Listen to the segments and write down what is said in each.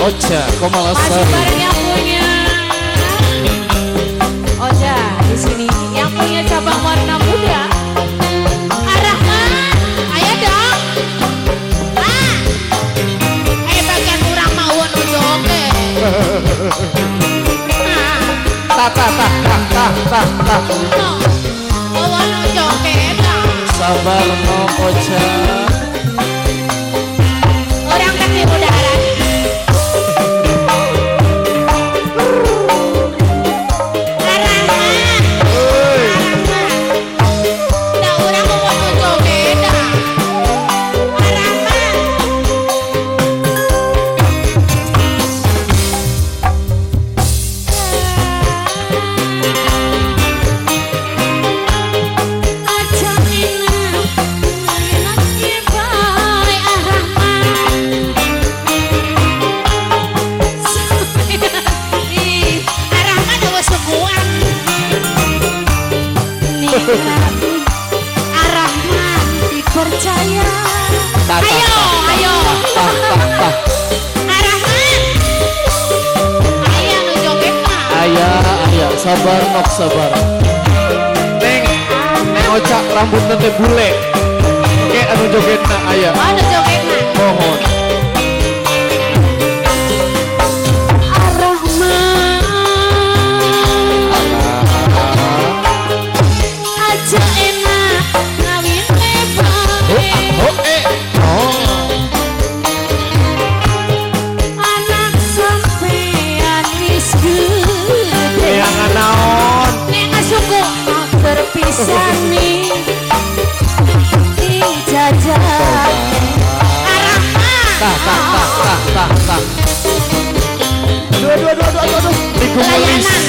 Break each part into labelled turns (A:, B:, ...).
A: Ocha Komala
B: Masih
A: Sari.
B: bareng yang punya Ocha di sini. Yang punya cabang warna muda. Arahman, ayo dong. Bagian kurang mau nujoke.
A: Tah.
B: Mau nujoke dah.
A: Sabar no Ocha.
B: Orang kecil udara. Arahman dipercaya. Ayo. Arahman. Ayo joget mah.
A: Ayah, sabar nok sabar. Neng Ocha rambut nanti bule. Oke, anu jogetna ayah.
B: Anu jogetna.
A: Mohon.
B: Sani dijajah
A: Tah. Aduh.
B: Layanan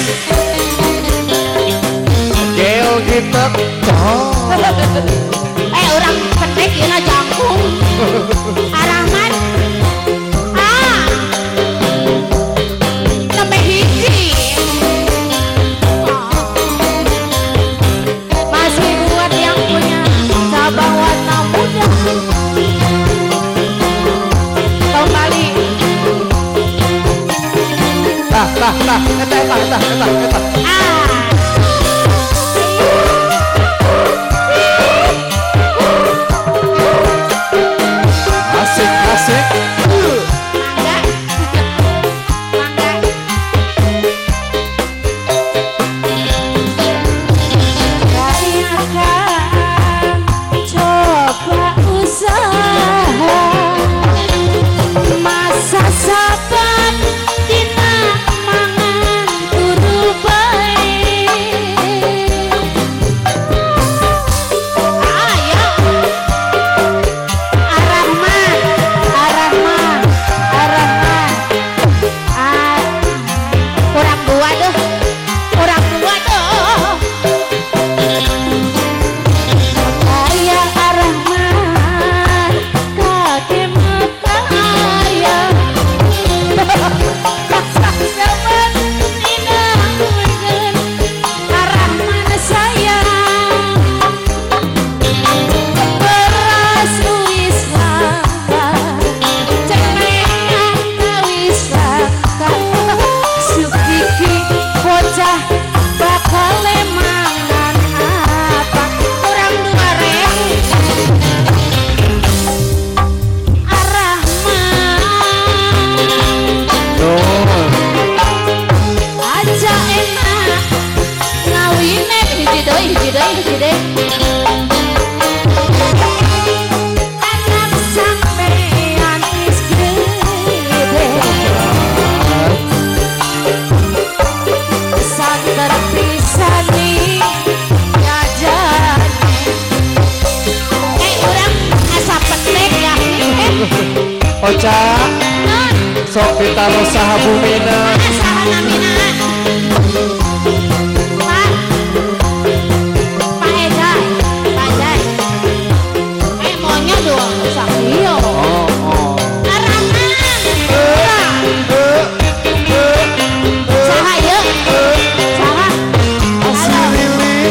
A: Gel gitu.
B: Orang pendek ya jangkung. Arahman sampai hiji. Masih buat yang punya cabang warna muda. Kembali.
A: Eta. Asik.
B: Rayakan, coba usaha. Masa saban dina mangan turu bae. Ayo Arahman. Kurang dua tuh. Kaya Arahman kake makaya. Paksa zaman dinamakan Arahman sayang. Beras wis langka, cengengan wis langka. Sukiki bocah bakal mangan apa? Kurang 2.000. Arahman aja enak ngawine hiji deui. Anak sampean wis gede. Santer pisani jajane. Urang asa petek ya.
A: Ocha sok ditaro saha bumina.
B: Saha namina? Pak Ejai. Maunya doang sakio. Arahman. Saha yeuh? Saha? Arahman.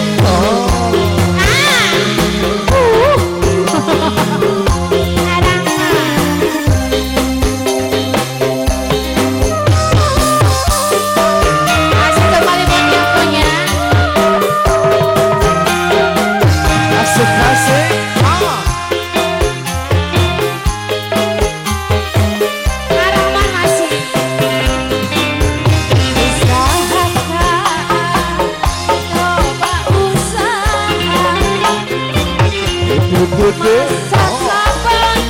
A: gede.
B: Sasaban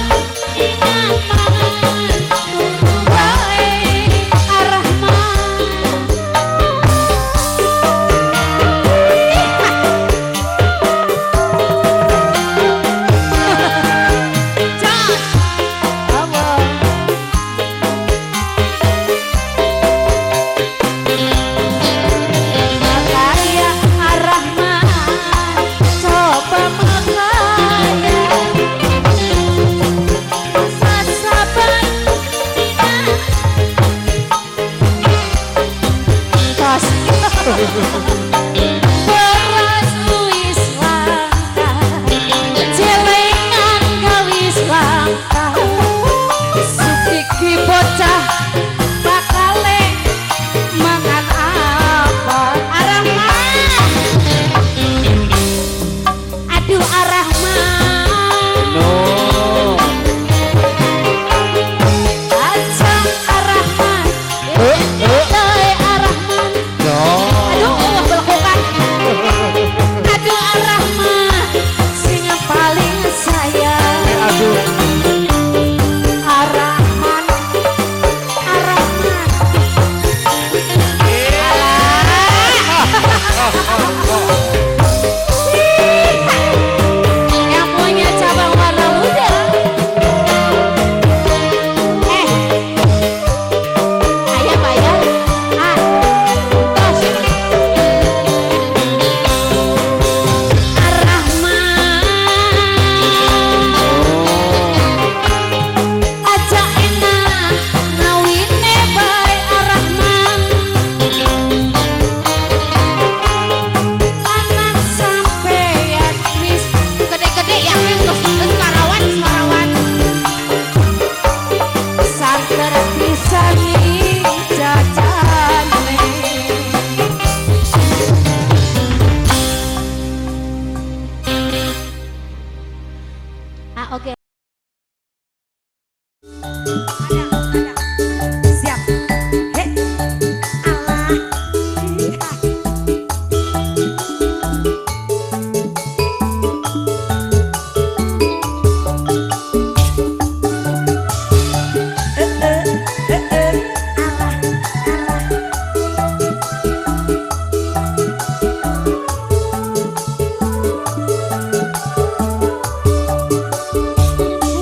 B: ingat mangan turu bae Ar-Rahman. Jos Allah. Makaya Ar-Rahman coba makaya sasaban tas beras wis langka celengan gawis langka sedikit bocah bakale mangan apa Ar-Rahman. Aduh Ar-Rahman.
A: No.
B: Acang Ar-Rahman. Dai Ar-Rahman.
A: No.
B: Aduh Allah belakukan. Aduh Ar-Rahman. Sing paling sayang.
A: Aduh.
B: Ar-Rahman. Ar-Rahman. Yang punya cabang warna muda. Ayam bayar. Tos. Ar-Rahman. Aja enak ngawine bae Ar-Rahman. Anak sampeyan wis gede-gede ya geus karawan sarawan. Santer pisani jajane. Oke.
C: Siap. Hei. Allah.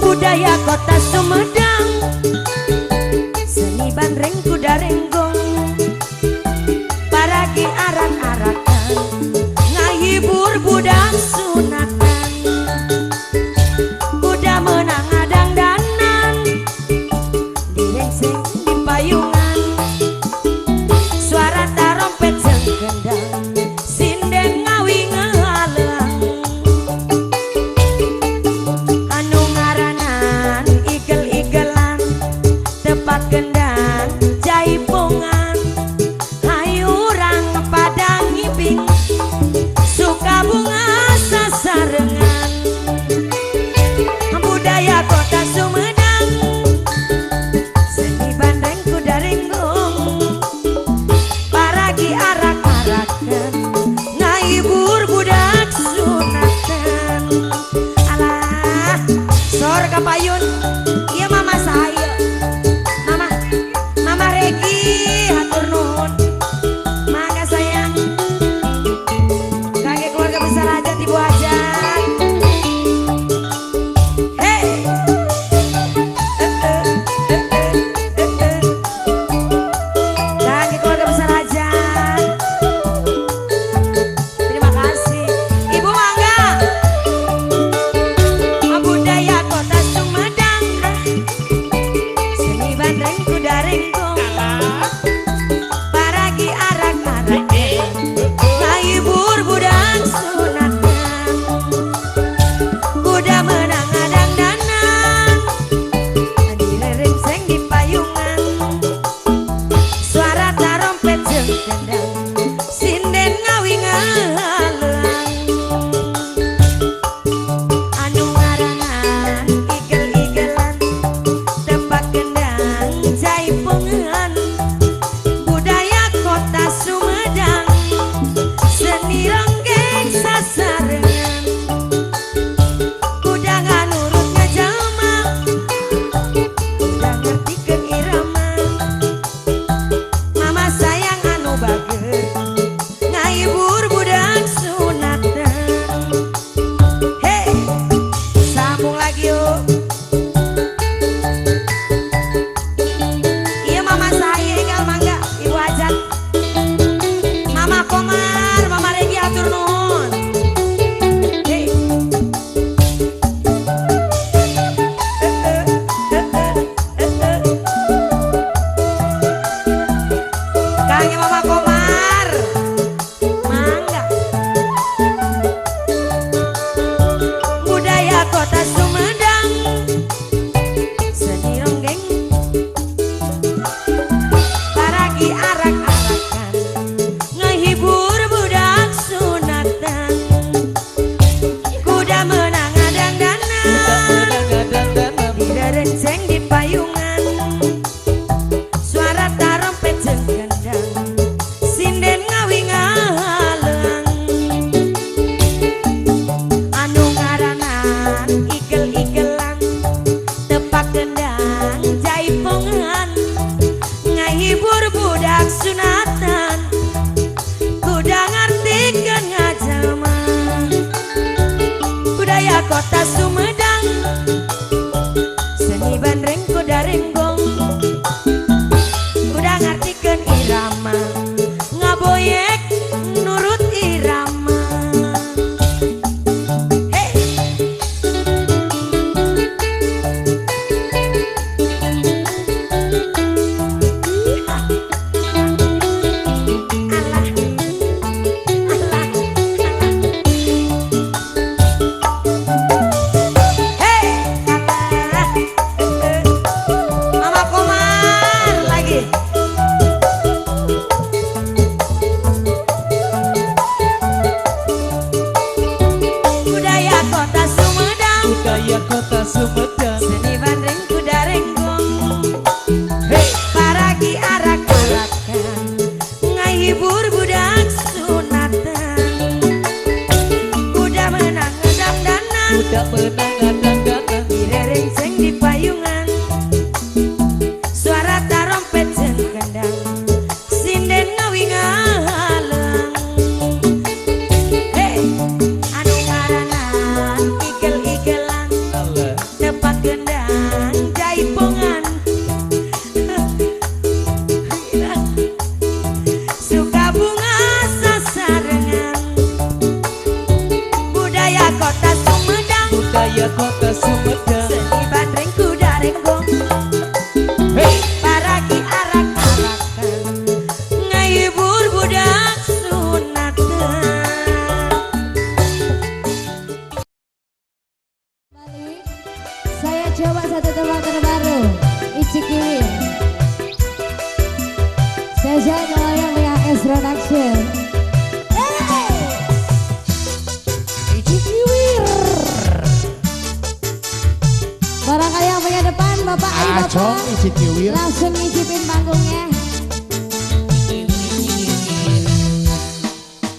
C: Budaya kota Sumedang, seni bandreng kuda renggong, paragi arak-arakan, ngahibur budak sunatan, kuda menang adang danan, direngseng di payungan, suara tarompet jeung gendang, sinden ngawi ngehalang. Anu ngaranan igel-igelan tepat gendang jaipongan hayu urang padang ngibing suka bunga sasarengan. Budaya kota Sumedang, seni bandreng kuda renggong, paragi arak-arakan, ngahibur budak sunatan. Alah, sor kapayun, iya mama saya, mama Regi, hatur nuhun, mangga sayang, kakek keluarga besar hajat ibu hajat, hei, kakek keluarga besar hajat, terima kasih, ibu mangga. Budaya kota Sumedang, seni bandreng kuda renggong, paragi arak-arakan, ngahibur budak sunatan, kuda menang adang danan, direrengseng di payungan, suara tarompet jeung gendang, sinden ngawi ngahalang. Anu ngaranan igel-igelan tepak gendang jaipongan. kota Sumedang, seni bandreng kuda renggong, kuda ngartikeun irama, ngaboyek nurut irama. Hey. Alah. Mama Komar lagi. Budaya kota Sumedang,
A: Budaya kota Sumedang.
C: seni bandreng kuda renggong, paragi arak-arakan, ngahibur budak sunatan, kuda menang ngedangdanan,
A: Budak menang dandanan.
C: direrengseng di payungan, suara tarompet jeung kendang, sinden ngawingalang. Hey, anu ngaranan igel-igelan,
A: Allah.
C: tepat gendang jaipongan, suka bunga sasarengan. Budaya kota Sumedang,
A: Budaya kota Sumedang.
C: seni bandreng kuda renggong, paragi arak-arakan, ngahibur budak sunatan.
B: Saya coba satu tebak terbaru, Ici Kiwir. Spesial melayang WHS Production. Hey! Ici Kiwir. Barangkali yang punya depan, Bapak Ayo Bapak,
A: Ici Kiwir.
B: langsung ngicipin panggungnya.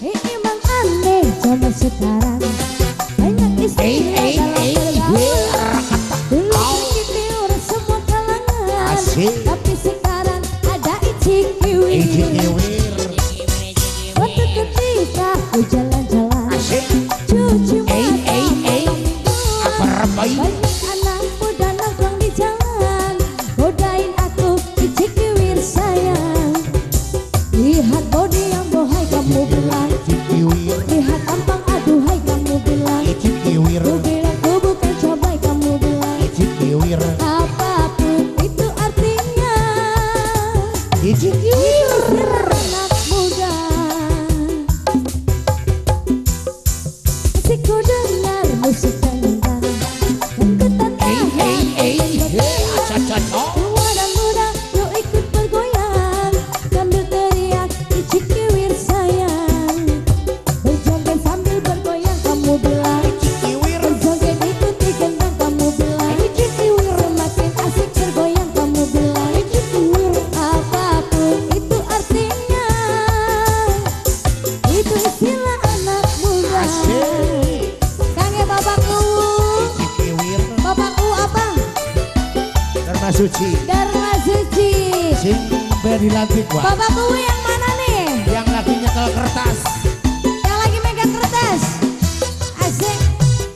B: Emang aneh zaman sekarang, banyak istilah dalam bergaul. Dulu Kiwir semua kalangan, tapi sekarang ada Ici Kiwir. Waktu ketika aku jalan-jalan, cuci mata malam mingguan, banyak anak muda nongkrong di jalan, godain aku Ici Kiwir sayang. Lihat body yang bohai kamu bilang, lihat tampang aduhai kamu bilang, ku bilang ku bukan cabai kamu bilang, apapun itu artinya. Ici Kiwir anak muda, asik ku dengar musik kendang, dan ku tantang semua dan muda yuk ikut bergoyang, sambil teriak Ici Kiwir sayang. Berjoget sambil bergoyang kamu bilang, berjoget ikuti gendang kamu bilang, semakin asik bergoyang kamu bilang, apapun itu artinya, itu istilah anak muda. Kange bapakku, bapakku apa?
A: Dharma Suci.
B: Dharma Suci.
A: Sing beri lantik Wak.
B: Bapakku yang mana nih?
A: Yang lagi nyekel kertas.
B: Yang lagi megang kertas. Asik.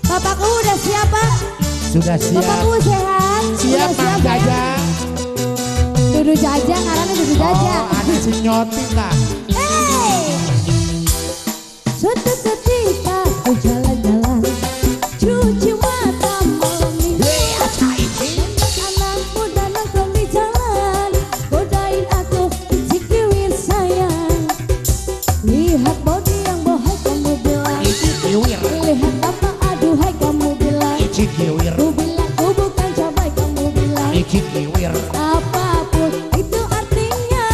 B: Bapakku udah siap Pak?
A: Sudah siap.
B: Bapakku sehat?
A: Siap
B: Udah
A: Mang
B: ya?
A: Jaja.
B: Dudu Jaja, karena Dudu Jaja.
A: Oh, ada si Nyoti kak.
B: Hey! Suatu ketika aku jalan-jalan, cuci mata malam mingguan, anak muda nongkrong di jalan, godain aku Ici Kiwir sayang. Lihat body yang bohai kamu bilang, lihat tampang aduhai kamu bilang, ku bilang ku bukan cabai kamu bilang, apapun itu artinya,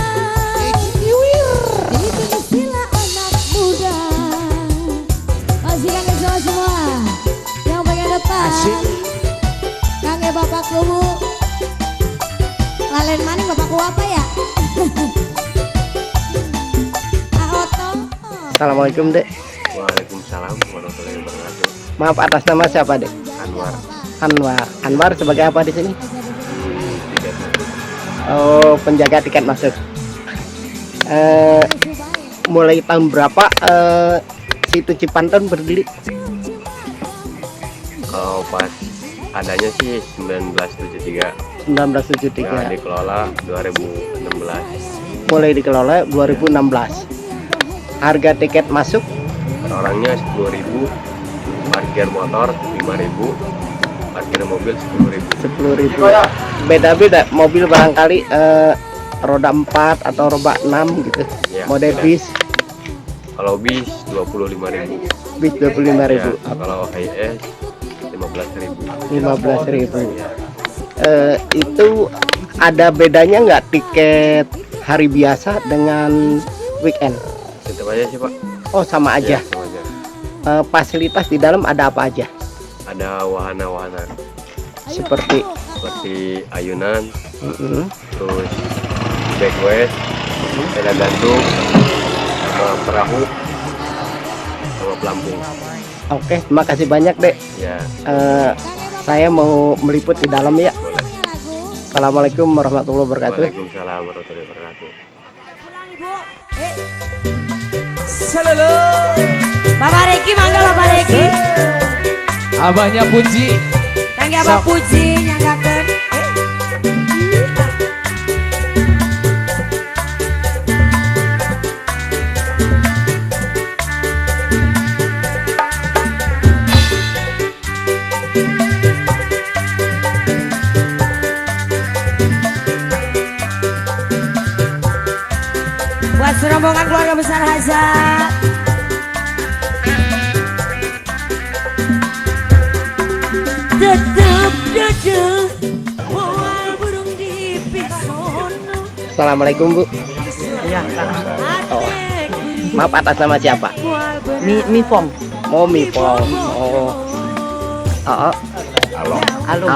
B: itu istilah anak muda. Masih kangen semua yang bagian depan.
A: Asik.
B: Kangen bapakku bu, lalen maning bapakku apa ya? Oto.
D: Assalamualaikum dek.
E: Waalaikumsalam warahmatullahi wabarakatuh.
D: Maaf atas nama siapa dek?
E: Anwar.
D: Anwar sebagai apa di sini?
E: Tidak
D: Oh, penjaga tiket masuk. Mulai tahun berapa situ Cipanten berdiri?
E: Kalau pas adanya sih 1973.
D: 1973.
E: Nah, dikelola 2016.
D: Mulai dikelola 2016. Harga tiket masuk
E: Per orangnya 10.000. Parkir motor 5.000. Parkir mobil 10.000.
D: 10.000. Beda-beda mobil barangkali roda 4 atau roda 6 gitu.
E: Ya,
D: Model
E: beda.
D: bis.
E: Kalau bis 25.000.
D: Bis 25.000.
E: Ya, kalau HIS 15.000.
D: 15.000. Itu ada bedanya nggak tiket hari biasa dengan weekend?
E: Tetap aja sih Pak.
D: Oh sama aja.
E: Ya, sama aja.
D: Fasilitas di dalam ada apa aja?
E: Ada wahana-wahana
D: Seperti
E: seperti ayunan,
D: mm-mm.
E: terus backwest, sepeda gantung, sama perahu, sama pelampung.
D: Oke, terima kasih banyak dek.
E: Ya,
D: Saya mau meliput di dalam ya.
E: boleh.
D: Assalamualaikum warahmatullahi wabarakatuh.
E: Waalaikumsalam warahmatullahi wabarakatuh.
C: Selulu. Bapak Reki, mangga Bapak Reki.
A: Abahnya Puji.
C: Tangga Abah Puji nyanggakeun. Buat serombongan keluarga besar Hazat. Tetap duduk mual burung di pisono.
D: Assalamualaikum Bu. Oh, maaf atas nama siapa?
C: Mifom.
D: Mau Mipong. Oh. Oh.
C: Alung.
D: Halo.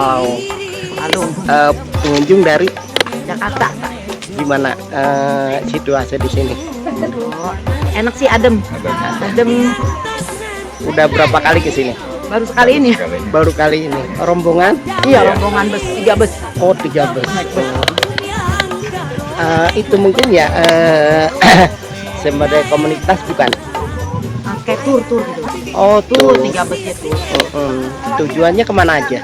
C: Alung.
D: Pengunjung dari
C: Jakarta.
D: gimana situasi di sini?
C: Enak sih, adem. Adem.
D: Udah berapa kali ke sini?
C: Baru sekali ini.
D: Baru kali ini. Rombongan?
C: Iya, rombongan bus, 3 bus.
D: Oh, 3 bus. Itu mungkin ya sebagai komunitas bukan?
C: Kayak tur gitu.
D: Oh,
C: Tur
D: tuh.
C: 3 bus gitu.
D: Tujuannya kemana aja?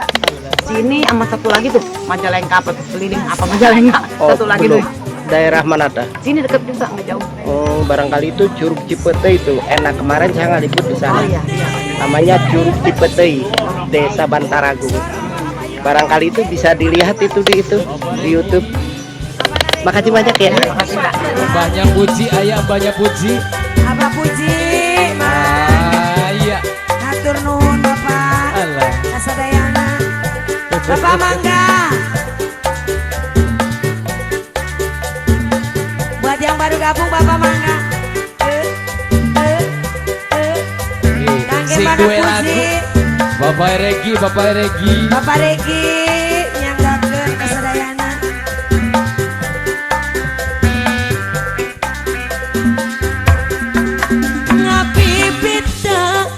C: Sini sama satu lagi tuh, Majalengka apa keliling apa Majalengka.
D: Oh,
C: Satu lagi
D: belum.
C: tuh.
D: Daerah mana dah?
C: Sini deket juga, nggak jauh.
D: Oh, barangkali itu Curug Cipete itu. Enak, kemarin saya ngaliput di sana.
C: Oh iya.
D: Namanya Curug Cipete, Desa Bantaragung. Barangkali itu bisa dilihat itu di YouTube. Makasih banyak ya.
C: Makasih Mbak.
A: Abahnya Puji, ayah abahnya Puji.
C: Abah Puji,
A: Iya.
C: Hatur nuhun Bapak.
A: Alah.
C: Kasadayana. Bapak Mangga. Buat yang baru gabung Bapak Mangga. Kangge
A: Si
C: mana
A: gue lagu.
C: Puji.
A: Bapak Regi, Bapak Regi.
C: Bapak Regi nyanggakeun kasadayana. Ngapipita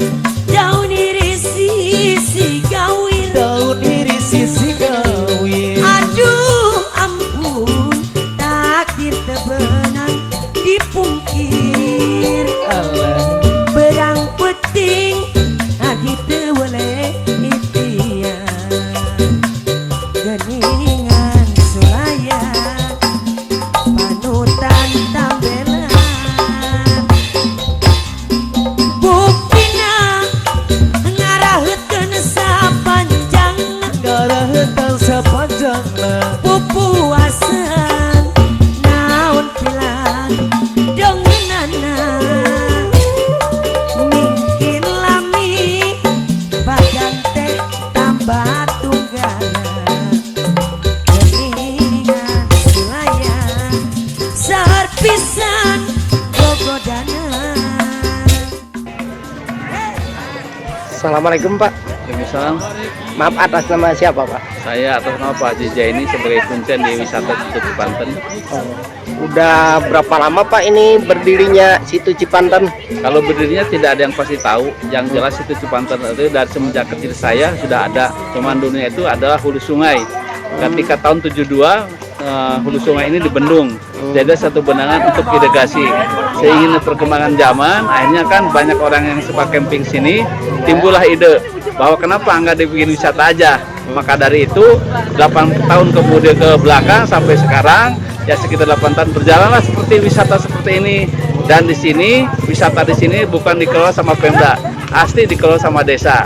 C: daun iris sisi gawin.
A: Daun iris sisi gawin.
C: Aduh ampun, takdir tebenang dipungkir.
A: Alah.
C: Berang peting adi teu boleh ikhtiar. Geningan sulaya panutan tambelan. Buktina ngaraheutkeun sapanjangna.
A: Ngaraheutkeun sapanjangna.
C: Pupuasan naon pilan dongenana. Mungkin lami badan teh tambah tunggana. Geningan sulaya sahar pisan gogodana.
D: Assalamualaikum Pak.
F: Waalaikumsalam.
D: Maaf atas nama siapa Pak?
F: Saya atas nama Pak Haji Jaini sebagai kuncen di wisata Situ Cipanten.
D: Udah berapa lama Pak ini berdirinya situ Cipanten?
F: Kalau berdirinya tidak ada yang pasti tahu. Yang jelas Situ Cipanten itu dari semenjak kecil saya sudah ada. Cuman dunia itu adalah hulu sungai. Ketika tahun 72 hulu sungai ini dibendung. Jadi ada satu benangan untuk irigasi. Seiring perkembangan zaman, akhirnya kan banyak orang yang suka camping sini, timbullah ide bahwa kenapa nggak dibikin wisata aja. Maka dari itu 8 tahun kemudian ke belakang sampai sekarang ya sekitar 8 tahun berjalanlah seperti wisata seperti ini. Dan di sini wisata di sini bukan dikelola sama Pemda, asli dikelola sama desa.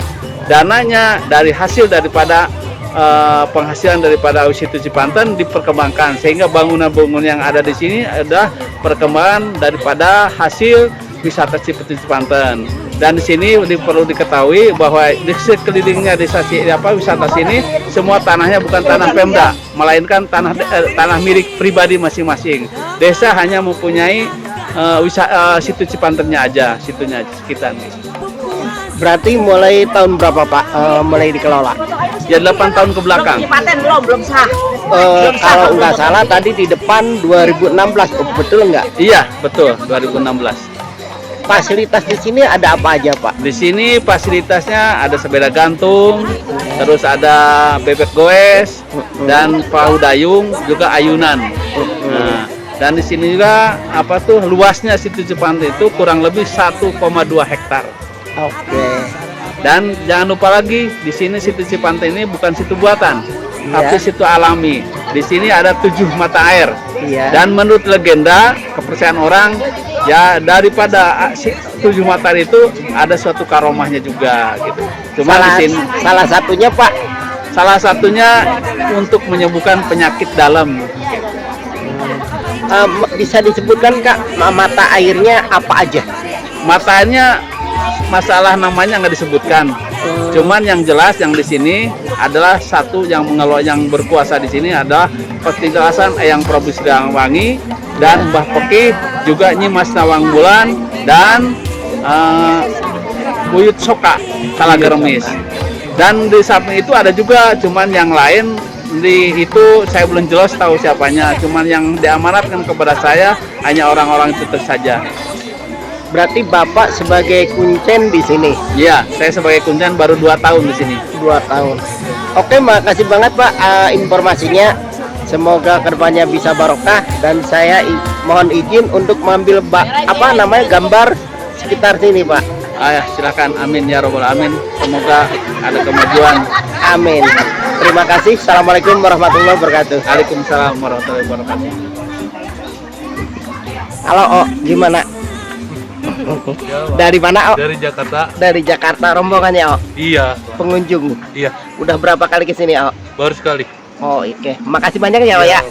F: Dananya dari hasil daripada penghasilan daripada Situ Cipanten diperkembangkan sehingga bangunan-bangunan yang ada di sini adalah perkembangan daripada hasil wisata Situ Cipanten. Dan di sini perlu diketahui bahwa di sekelilingnya desa wisata sini semua tanahnya bukan tanah Pemda, melainkan tanah milik pribadi masing-masing. Desa hanya mempunyai Situ Cipantennya aja, situnya sekitar.
D: Berarti mulai tahun berapa Pak mulai dikelola?
F: Ya 8 tahun ke belakang.
C: belum sah.
D: Kalau nggak salah tadi di depan 2016, betul nggak?
F: Iya, betul, 2016.
D: Fasilitas di sini ada apa aja Pak?
F: Di sini fasilitasnya ada sepeda gantung, terus ada bebek goes dan perahu dayung, juga ayunan. Nah, dan di sini juga luasnya Situ Cipanten itu kurang lebih 1,2 hektar.
D: Oke.
F: Dan jangan lupa lagi di sini Situ Cipanten ini bukan situ buatan, tapi situ alami. Di sini ada 7 mata air.
D: Iya.
F: Dan menurut legenda kepercayaan orang ya daripada 7 mata air itu ada suatu karomahnya juga gitu. Cuma di sini
D: salah satunya Pak,
F: salah satunya untuk menyembuhkan penyakit dalam.
D: bisa disebutkan Kak mata airnya apa aja?
F: Mata airnya masalah namanya nggak disebutkan. Cuman yang jelas yang di sini adalah satu yang mengelola, yang berkuasa di sini adalah Petinggasan Eyang Prabu Siliwangi dan Mbah Pekih, juga Nyi Mas Nawang Bulan dan Buyut Soka Talagermis. Dan di samping itu ada juga, cuman yang lain itu saya belum jelas tahu siapanya. Cuman yang diamanatkan kepada saya hanya orang-orang itu saja.
D: Berarti Bapak sebagai kuncen di sini?
F: Iya, saya sebagai kuncen baru 2 tahun di sini.
D: 2 tahun. Oke, makasih banget Pak informasinya. Semoga kedepannya bisa barokah, dan saya mohon izin untuk mengambil gambar sekitar sini Pak.
F: Silakan, amin ya robbal alamin. Semoga ada kemajuan.
D: Amin. Terima kasih. Assalamualaikum warahmatullahi wabarakatuh.
F: Waalaikumsalam warahmatullahi wabarakatuh.
D: Halo, gimana? Dari mana,
G: Dari Jakarta.
D: Dari Jakarta, rombongannya,
G: Iya.
D: pengunjung.
G: Iya.
D: Udah berapa kali ke sini,
G: Baru sekali.
D: Oh, oke. Makasih banyak ya, ya.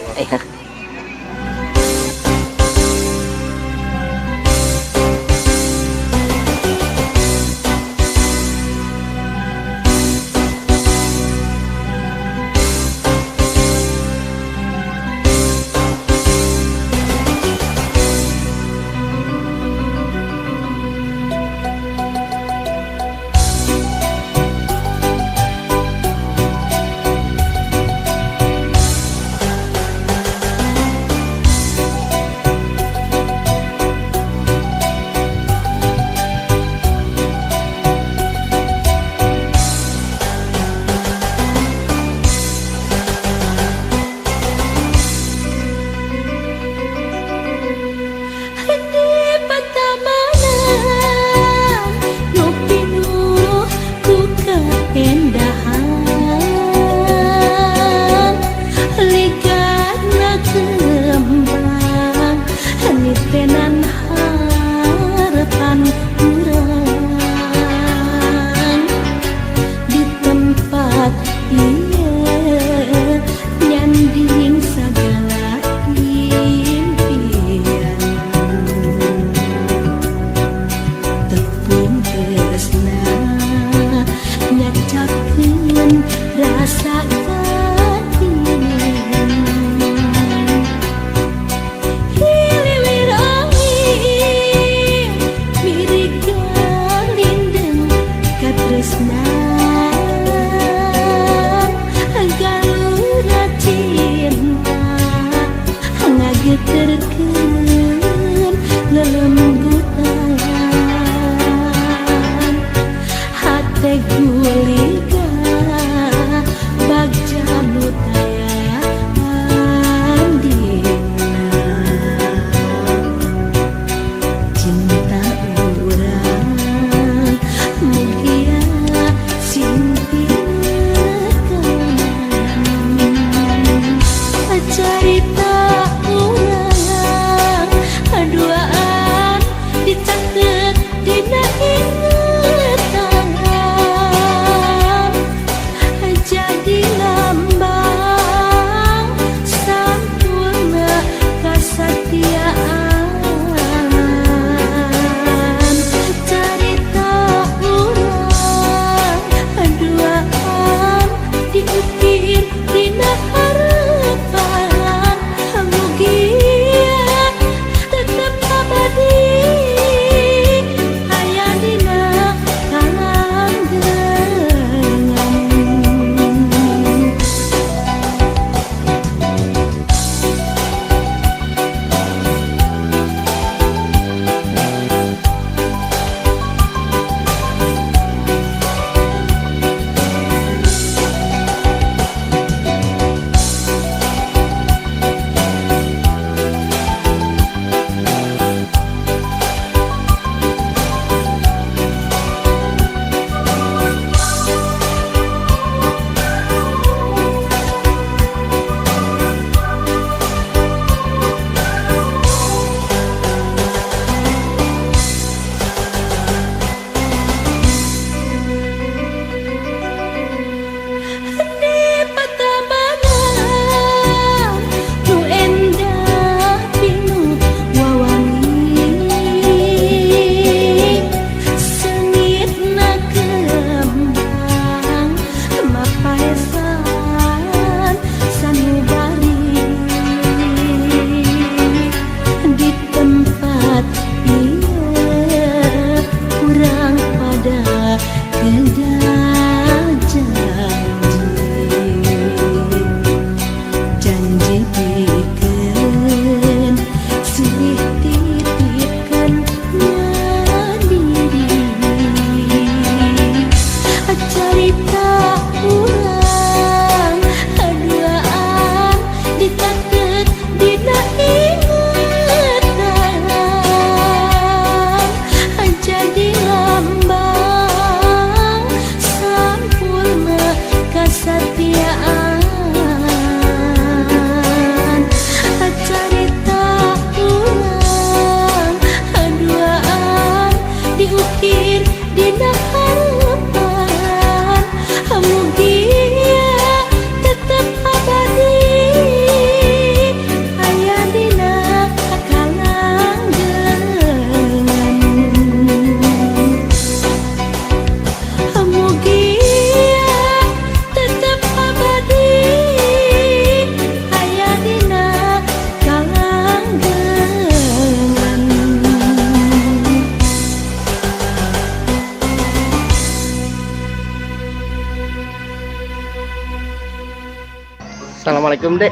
D: Assalamualaikum Dek.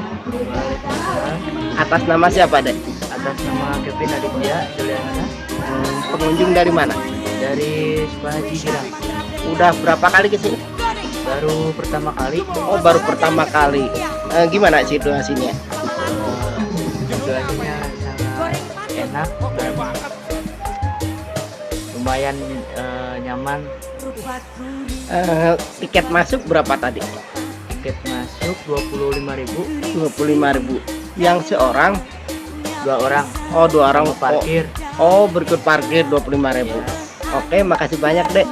D: Atas nama siapa Dek?
G: Atas nama Kevin Aditya Juliana
D: Pengunjung dari mana?
G: dari Sukahaji Girang.
D: Udah berapa kali kesini?
G: Baru pertama kali.
D: Oh baru pertama kali. Gimana situasinya?
G: Situasinya sangat enak, lumayan nyaman.
D: Tiket masuk berapa tadi?
G: Tiket masuk 25.000,
D: 25.000. Yang seorang?
G: 2 orang.
D: Oh 2 orang
G: Parkir.
D: Oh berikut parkir 25.000. Oke makasih banyak Dek.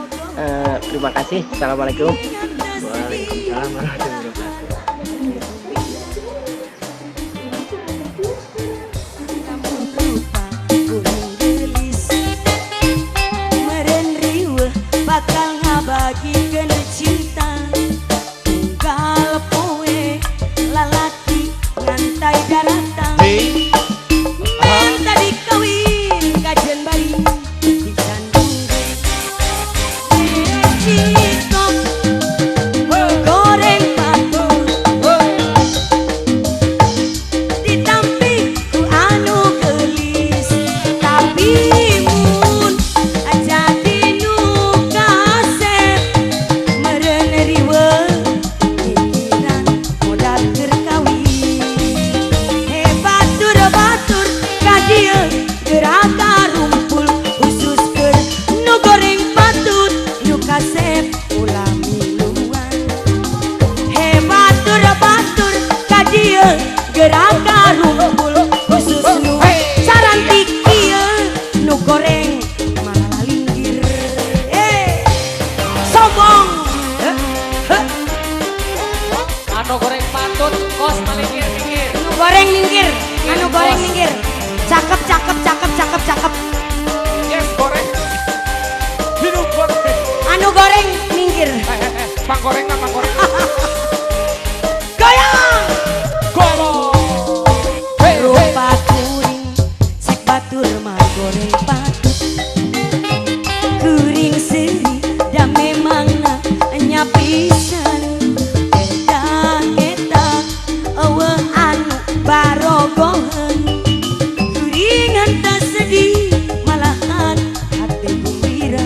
D: Terima kasih. Assalamualaikum.
G: Waalaikumsalam warahmatullahi wabarakatuh.
C: Meren riweuh bakal ngabagikeun cinta tunggal poe lalaki ngantai daratan men tadi kawin kajen bari dicandung cikok goreng batu ditampi ku anu gelis tapi mun jadi nu kasep meureun riweuh pikiran modal keur kawin batur ka dieu geraga rumpul khusus keur nu goreng patut nu kasep ulah miluan batur ka dieu geraga rumpul khusus nu sarantik ieu nu goreng malah linggir sombong
A: Anu goreng patut kos minggir.
C: anu goreng minggir anu goreng minggir cakep cakep cakep cakep cakep
A: Yes goreng. Hidup goreng.
C: anu goreng minggir
A: Pak goreng apa goreng?
C: goyang
A: Gorong.
C: rupa kuring cek batur mah goreng patut kuring seri dan memangna nya pisan eta eueuh anu barogoheun kuring henteu sedih malahan hate gembira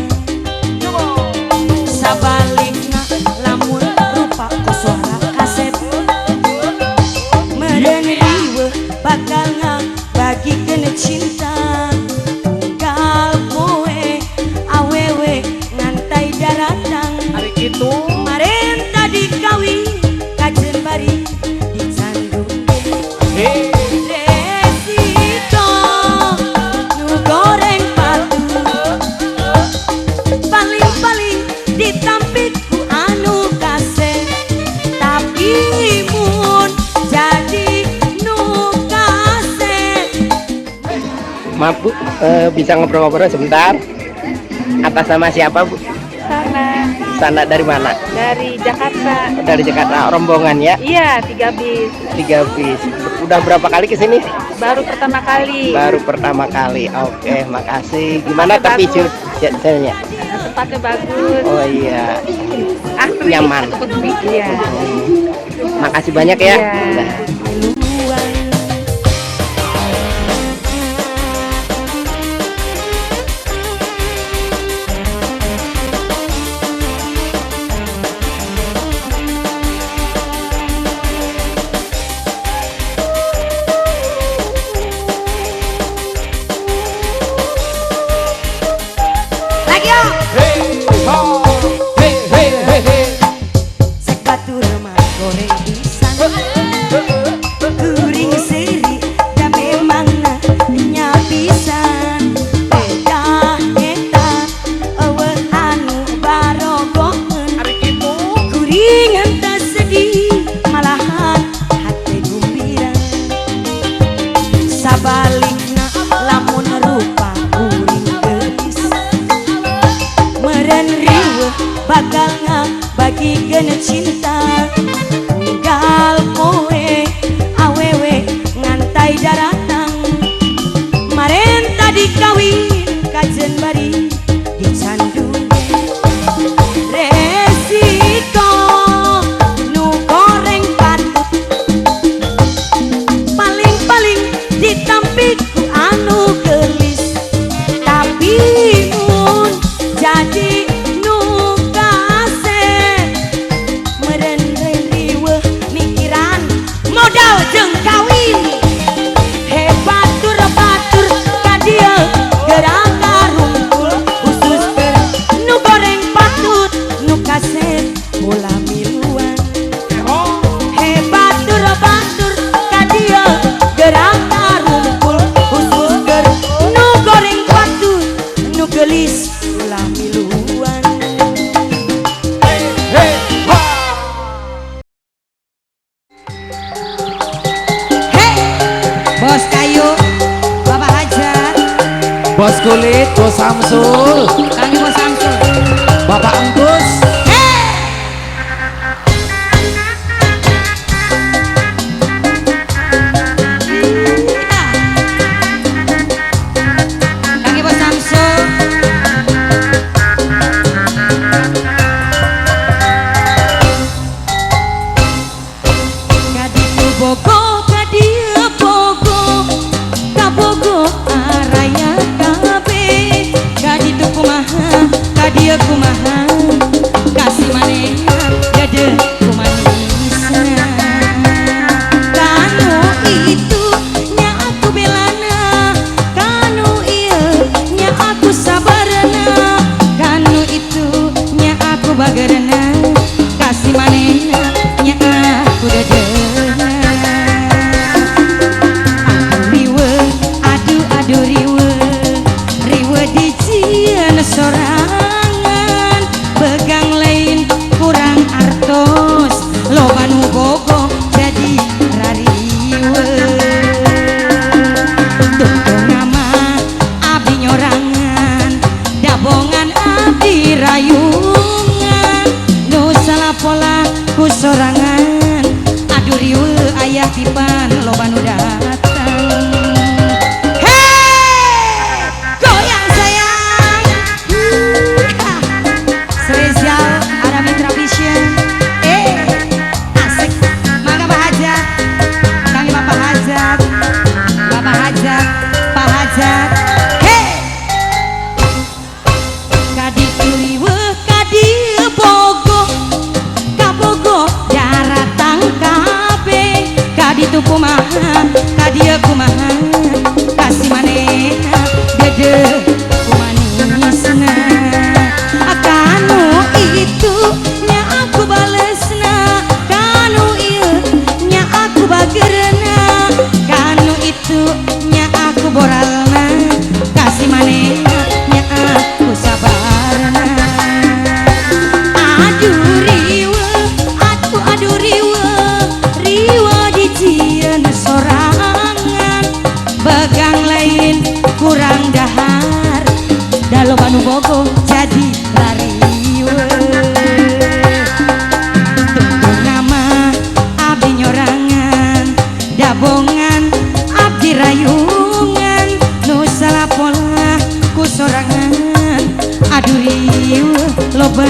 C: sabalikna lamun rupa ku suara kaset meureun riweuh bakal ngabagikeun cinta tunggal poe awewe ngantai daratang
A: Hari itu
C: maren tadi kawin kajen bari dicandung resiko nu goreng patut paling-paling ditampik ku anu kasep tapi mun jadi nu kasep.
D: Maaf Bu, bisa ngobrol-ngobrol sebentar? Atas nama siapa Bu?
H: Sana
D: Sana dari mana?
H: dari Jakarta.
D: Dari Jakarta, rombongan ya?
H: Iya, 3 bis.
D: 3 bis. Udah berapa kali kesini?
H: Baru pertama kali.
D: Baru pertama kali. Oke, makasih. Gimana tapi
H: Bagus.
D: cuacanya?
H: Tempatnya bagus.
D: Oh iya,
H: Asri.
D: nyaman.
H: Iya.
D: Makasih banyak ya.
H: Iya.
D: Udah.
C: Lagi yo.
A: hey ho hey hey hey hey.
C: Cek batur mah goreng pisan kuring seri da memangna nya pisan beda eta eueuh anu barogoheun
A: Hari itu
C: kuring henteu sedih malahan hate gembira sabalikna lamun rupa kuring geus meureun riweuh bakal ngabagikeun cinta tunggal poe awewe ngantai daratang maren tadi kawin kajen bari dicandung resiko nu goreng patut
A: Bos Kulit, Bos Samsul,
C: Kangge Bos Samsul.
A: Bapak Enggus.
C: Kangge Bos Samsul. Kaditu bogo, kadieu bogo, kabogo araya kabe. Kaditu kumaha, kadieu kumaha, kasih manehna dede kumanisna. Kanu itu nya aku belana, kanu ieu nya aku sabarna, kanu itu nya aku bagerna, kasih manehna nya aku dedena. Riwe, aduh riwe, riwe dijieun sorangan, begang lain kurang artos, loba nu bogo jadi rariwe. Tungtung nama abdi nyorangan, dabongan abdi rayungan, nu salapola ku sorangan, aduh riwe ayah tipan loba nu datang. Hey, goyang sayang. Spesial ada Mitra Vision. Asik. Mangga Pak Hajat. Kang Bapak Hajat. Bapak Hajat, Pak Hajat. Hey. Kaditu riwe, kadieu bogo, kabogo daratang kabe. Kaditu kumaha, kadieu kumaha, kasih manehna dede kumanisna. Kanu itu nya aku balesna, kanu ieu nya aku bagerna, kanu itu nya aku boralna, kasih manehna nya aku sabarna. Aduh riwe, aduh riwe, riwe dijieun sorangan, begang lain kurang dahar, dalo banu bogo jadi lariwe. Tungtung nama abdi nyorangan, dabongan abdi rayungan, nu salapola ku sorangan, aduh riwe loba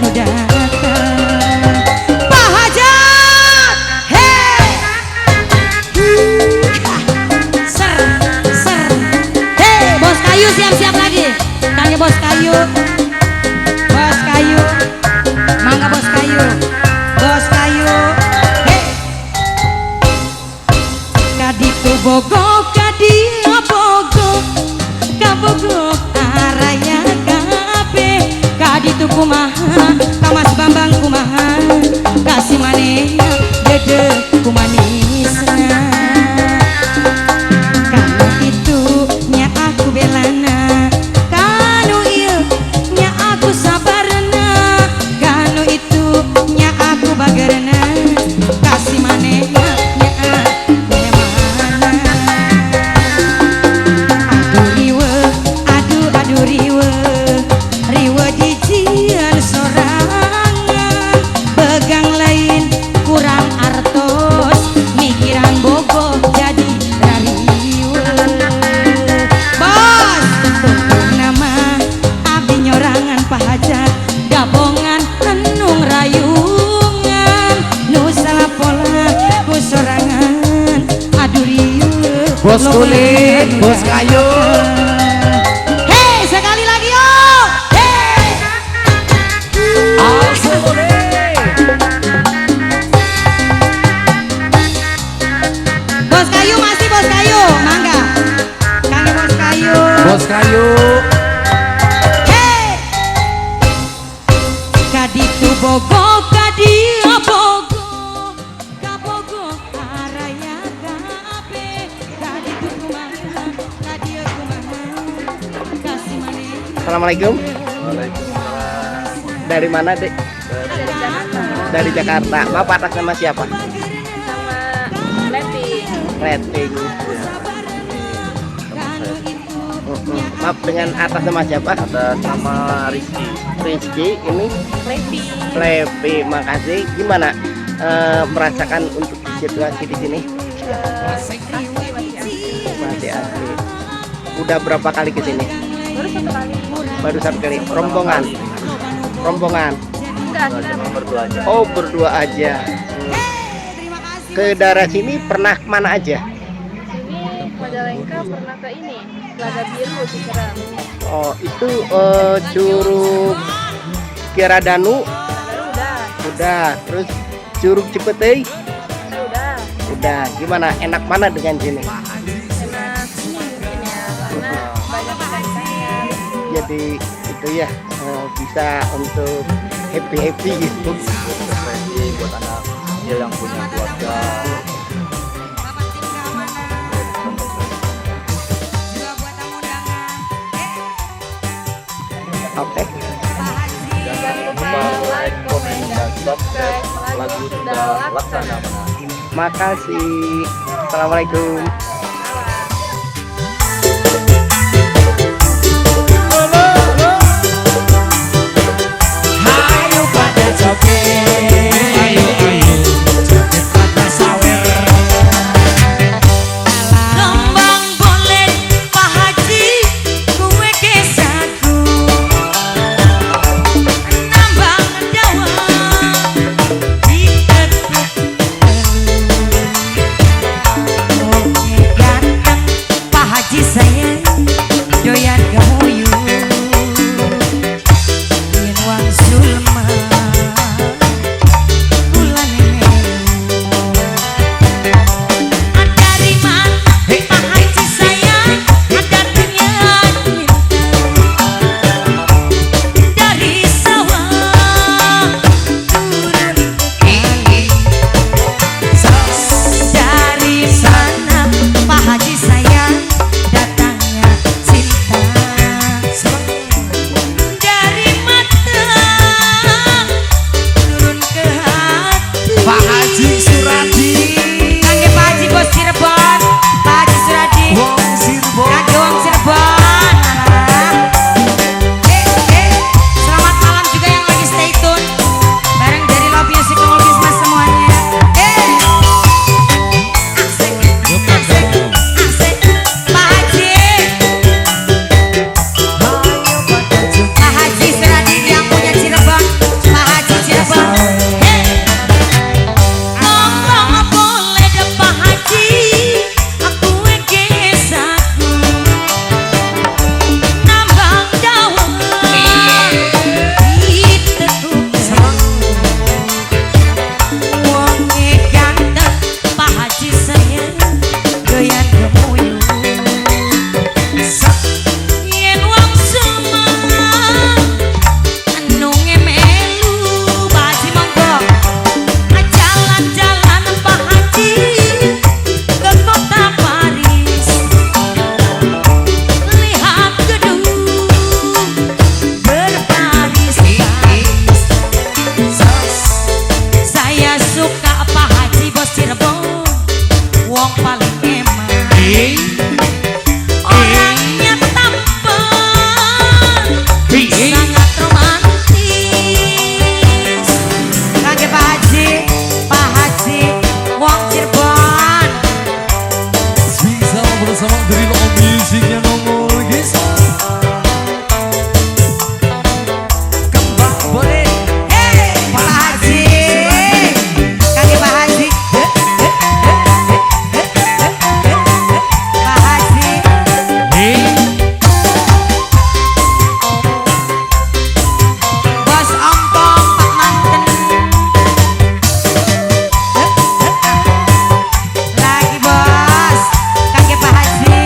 C: nu datang. Pak Hajat, hey. Ser, ser. Hey, Bos Kayu siap-siap lagi. Kangge Bos Kayu. Bos Kayu. Mangga Bos Kayu. Bos Kayu. Hey. Kaditu bogo, kadieu bogo, kabogo araya kabe. Kaditu kumaha, kamas Bambang kumaha, kasih manehna dede kumanisna. Kanu itu nya aku belana, kanu ieu nya aku sabarna, kanu itu nya aku bagerna, kasih manehna nya aku nemana. Aduh riwe, aduh riwe, riwe dijieun sorangan, begang lain kurang artos, mikiran bogo jadi rariwe. Bos, tungtung nama abdi nyorangan Pak Hajat, gabongan enung rayungan, nu salapola ku sorangan, aduh riwe.
A: Bos Kulit, Bos Kayu.
C: Hei, sekali lagi yo. Hei. Bos Kayu masih Bos Kayu, mangga. Kangge Bos Kayu.
A: Bos Kayu.
C: Hei. Kaditu bogo, kadieu bogo, kabogo araya kabe. Kaditu kumaha, kadieu kumaha, kasih manehna.
D: Assalamualaikum. Dari mana, Dek? Dari Jakarta. Bapak atas nama siapa?
H: Sama Leti.
D: Rating.
C: Kanu itu nya
D: Maaf, dengan atas nama siapa?
E: Atas nama Rizky.
D: Rizky, ini
H: Levi.
D: Levi, makasih. Gimana merasakan untuk situasi di sini?
H: Asli masih asli.
D: Masih asli. Udah berapa kali ke sini?
H: Baru 1 kali.
D: Baru 1 kali. Rombongan. Rombongan.
H: Enggak, kita
E: Berdua aja.
D: Oh, berdua aja. Ke daerah sini pernah kemana aja?
H: sini Majalengka pernah ke ini. Telaga Biru Cicerem.
D: Oh, itu Curug Kiradanu
H: Baru udah.
D: udah. Terus Curug Cipetei
H: Udah.
D: udah. Gimana? Enak mana dengan sini?
H: Enak ini mungkin ya karena banyak ikan-ikannya.
D: Jadi itu ya bisa untuk happy gitu.
E: Refreshing buat anak kecil yang punya keluarga.
D: Oke.
H: Jangan lupa like, komen, dan subscribe. Lagu sudah laksana.
D: Makasih. Assalamualaikum.
C: Kembang boleh Pak Haji kue kesaku nambang Jawa diketuk oke ganteng Pak Haji sayang doyan gamoyu yen wang sulma kula melu dari mana Pak Haji sayang ada penyanyi dari sawah turun ke kali dari sana Pak Haji sayang datangnya cinta dari mata turun ke hati Pak Haji Suradi Kangge Pak Haji Bos Cirebon Pak Haji Suradi Kangge Wong Cirebon selamat malam juga yang lagi stay tune bareng dari Love Music Melukis Mas semuanya asik asik asik Pak Haji Pak Haji Suradi yang punya Cirebon Pak Haji Cirebon ngomong boleh deh Pak Haji aku gesaku nambang dawa ditetuk wonge ganteng Pak Haji sayang doyan gemuyu yen wong semang nunge melu Pak Haji monggo jalan-jalan Pak Haji ke kota Paris lihat gedung berbaris-baris saya suka Pak Haji Bos Cirebon wong paling emang orangnya tampan sangat romantis Kangge Pak Haji wong Cirebon
A: Bisa bersama dari Love Music yang nongol guys.
C: kembang boleh Pak Haji Kangge Pak Haji Pak Haji Bos Ompong Pak Manten lagi bos Kangge Pak Haji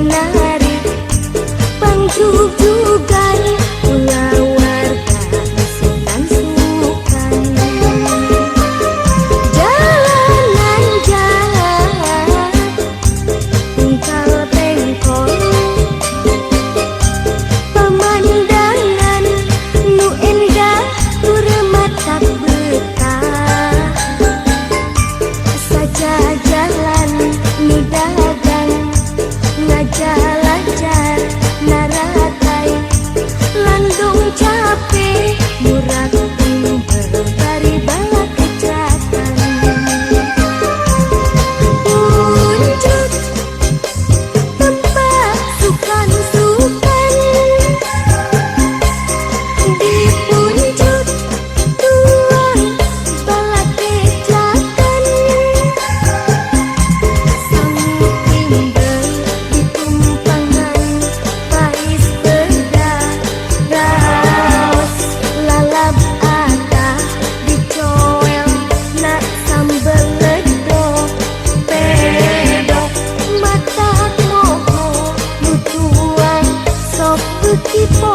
B: menari pangjujugan ulah warga sukan-sukan jalanan jalan tingkal bengkol pemandangan nu endah mata betah saja jalan nu dagang ngajalajar naratai landung capek murah timbel dari bala kejatan unjuk tempat sukan-sukan di puncak tuang bala kejatan sang timbel di tumpangan pais berdaras lalap ada dicoel nak sambel ledok pedok mata moho nutuang sop bekipo